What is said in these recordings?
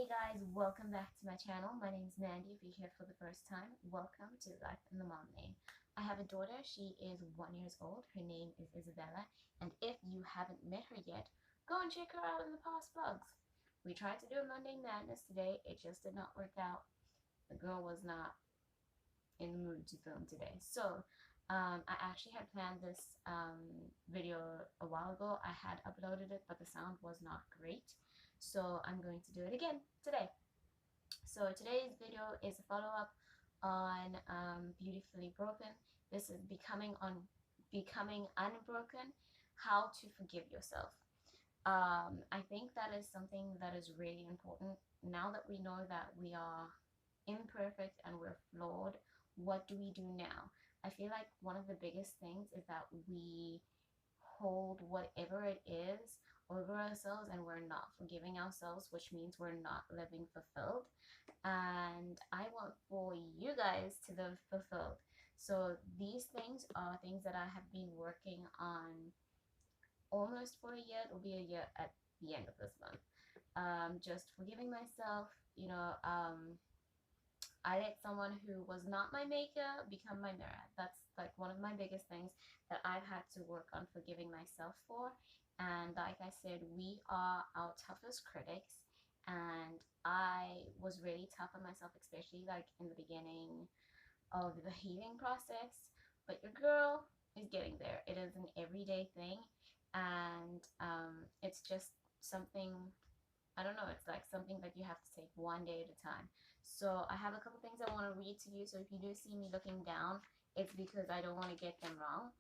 Hey guys, welcome back to my channel. My name is Mandy. If you're here for the first time, welcome to Life in the Mom Lane. I have a daughter. She is 1 year old. Her name is Isabella. And if you haven't met her yet, go and check her out in the past vlogs. We tried to do a Monday Madness today. It just did not work out. The girl was not in the mood to film today. So I actually had planned this video a while ago. I had uploaded it, but the sound was not great. So I'm going to do it again today. So today's video is a follow-up on Beautifully Broken. This is becoming unbroken, how to forgive yourself. I think that is something that is really important now that we know that we are imperfect and we're flawed. What do we do now? I feel like one of the biggest things is that we hold whatever it is over ourselves and we're not forgiving ourselves, which means we're not living fulfilled. And I want for you guys to live fulfilled. So these things are things that I have been working on almost for a year. It will be a year at the end of this month. Just forgiving myself, I let someone who was not my maker become my mirror. That's like one of my biggest things that I've had to work on forgiving myself for. And like I said, we are our toughest critics. And I was really tough on myself, especially like in the beginning of the healing process. But your girl is getting there. It is an everyday thing. And it's just something, I don't know, it's like something that you have to take one day at a time. So I have a couple things I want to read to you. So if you do see me looking down, it's because I don't want to get them wrong.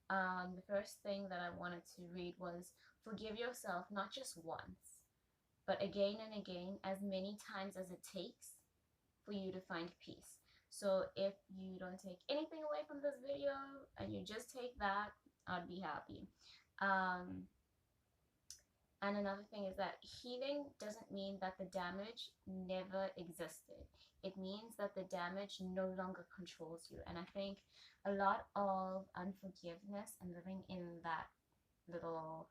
The first thing that I wanted to read was forgive yourself, not just once, but again and again, as many times as it takes for you to find peace. So if you don't take anything away from this video and you just take that, I'd be happy. And another thing is that healing doesn't mean that the damage never existed. It means that the damage no longer controls you. And I think a lot of unforgiveness and living in that little,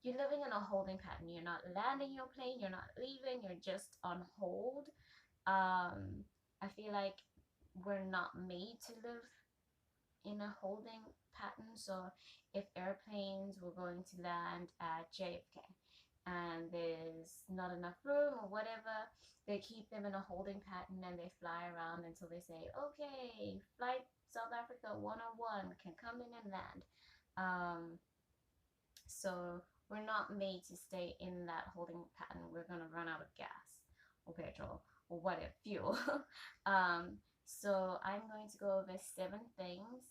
you're living in a holding pattern. You're not landing your plane, you're not leaving, you're just on hold. I feel like we're not made to live in a holding pattern. So if airplanes were going to land at JFK and there's not enough room or whatever, they keep them in a holding pattern and they fly around until they say, okay, flight South Africa 101 can come in and land. So we're not made to stay in that holding pattern. We're going to run out of gas or petrol or whatever, fuel. So I'm going to go over seven things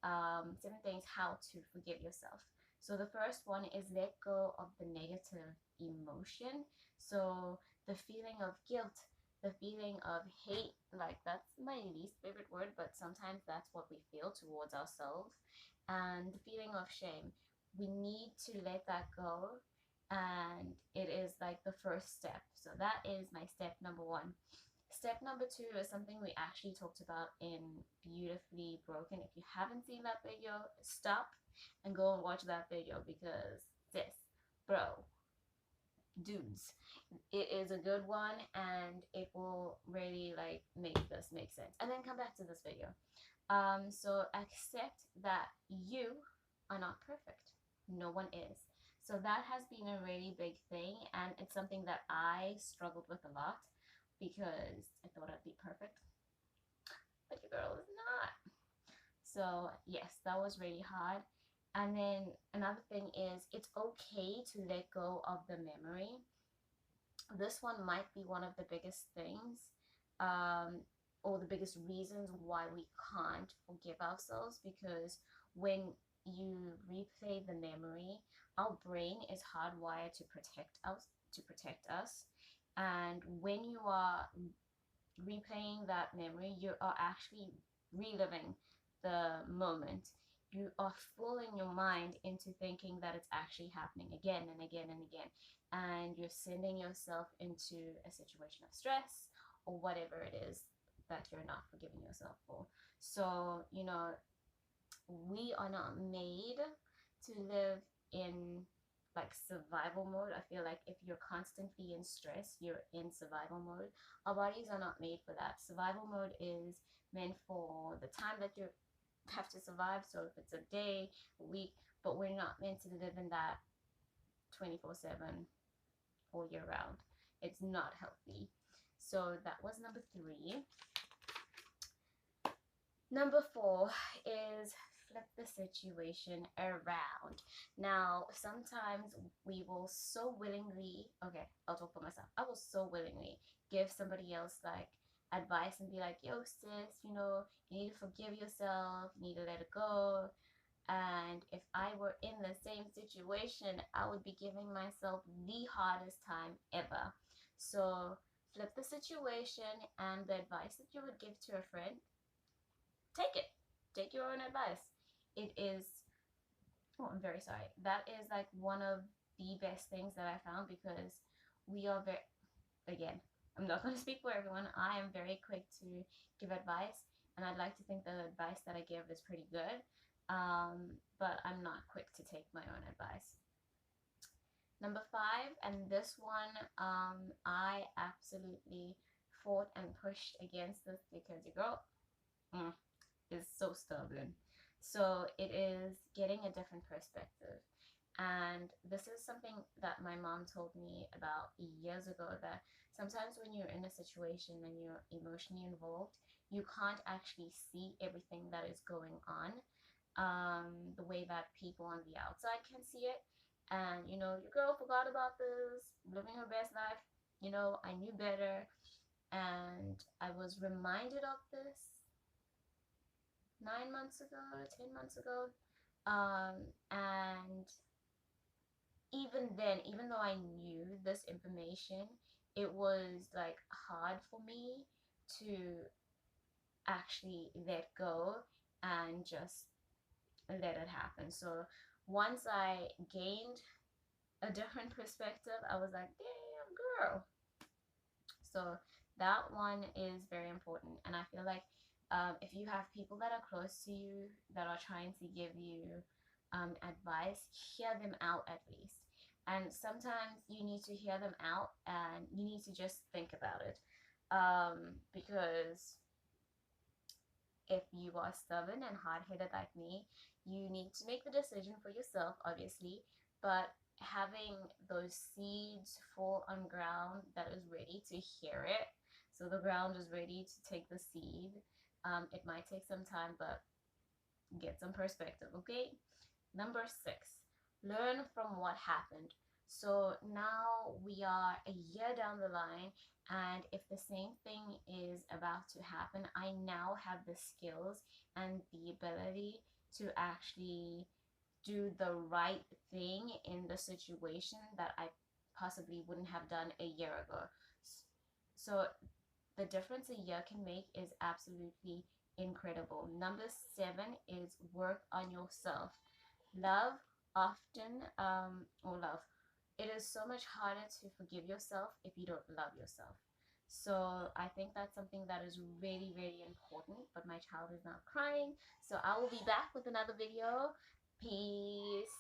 how to forgive yourself. So the first one is let go of the negative emotion. So the feeling of guilt, the feeling of hate, like that's my least favorite word, but sometimes that's what we feel towards ourselves. And the feeling of shame, we need to let that go, and it is like the first step. So that is my step number one. Step number two is something we actually talked about in Beautifully Broken. If you haven't seen that video, stop and go and watch that video, because sis, bro, dudes, it is a good one and it will really like make this make sense, and then come back to this video. So accept that you are not perfect. No one is. So that has been a really big thing, and it's something that I struggled with a lot because I thought I'd be perfect, but your girl is not. So yes, that was really hard. And then another thing is it's okay to let go of the memory. This one might be one of the biggest things, or the biggest reasons why we can't forgive ourselves, because when you replay the memory, our brain is hardwired to protect us. And when you are replaying that memory, you are actually reliving the moment. You are fooling your mind into thinking that it's actually happening again and again and again. And you're sending yourself into a situation of stress or whatever it is that you're not forgiving yourself for. So, we are not made to live in like survival mode. I feel like if you're constantly in stress, you're in survival mode. Our bodies are not made for that. Survival mode is meant for the time that you have to survive. So if it's a day, a week, but we're not meant to live in that 24/7 all year round. It's not healthy. So that was number 3. Number 4 is flip the situation around. Now, sometimes we will so willingly, okay, I'll talk for myself. I will so willingly give somebody else like advice and be like, yo, sis, you need to forgive yourself, you need to let it go. And if I were in the same situation, I would be giving myself the hardest time ever. So, flip the situation, and the advice that you would give to a friend, take it. Take your own advice. It is, oh, I'm very sorry. That is like one of the best things that I found, because we are very, again, I'm not going to speak for everyone. I am very quick to give advice, and I'd like to think the advice that I give is pretty good. But I'm not quick to take my own advice. Number 5, and this one, I absolutely fought and pushed against this because your girl, is so stubborn. So it is getting a different perspective. And this is something that my mom told me about years ago, that sometimes when you're in a situation and you're emotionally involved, you can't actually see everything that is going on the way that people on the outside can see it. And your girl forgot about this, living her best life. I knew better, and I was reminded of this 9 months ago, 10 months ago. And even then, even though I knew this information, it was like hard for me to actually let go and just let it happen. So once I gained a different perspective, I was like, damn, girl. So that one is very important. And I feel like if you have people that are close to you that are trying to give you advice, hear them out at least. And sometimes you need to hear them out and you need to just think about it. Because if you are stubborn and hard-headed like me, you need to make the decision for yourself, obviously, but having those seeds fall on ground that is ready to hear it, so the ground is ready to take the seed. It might take some time, but get some perspective, okay? Number 6, learn from what happened. So now we are a year down the line, and if the same thing is about to happen, I now have the skills and the ability to actually do the right thing in the situation that I possibly wouldn't have done a year ago. So the difference a year can make is absolutely incredible. Number 7 is work on yourself. Love often, or love, it is so much harder to forgive yourself if you don't love yourself. So I think that's something that is really, really important. But my child is not crying, so I will be back with another video. Peace.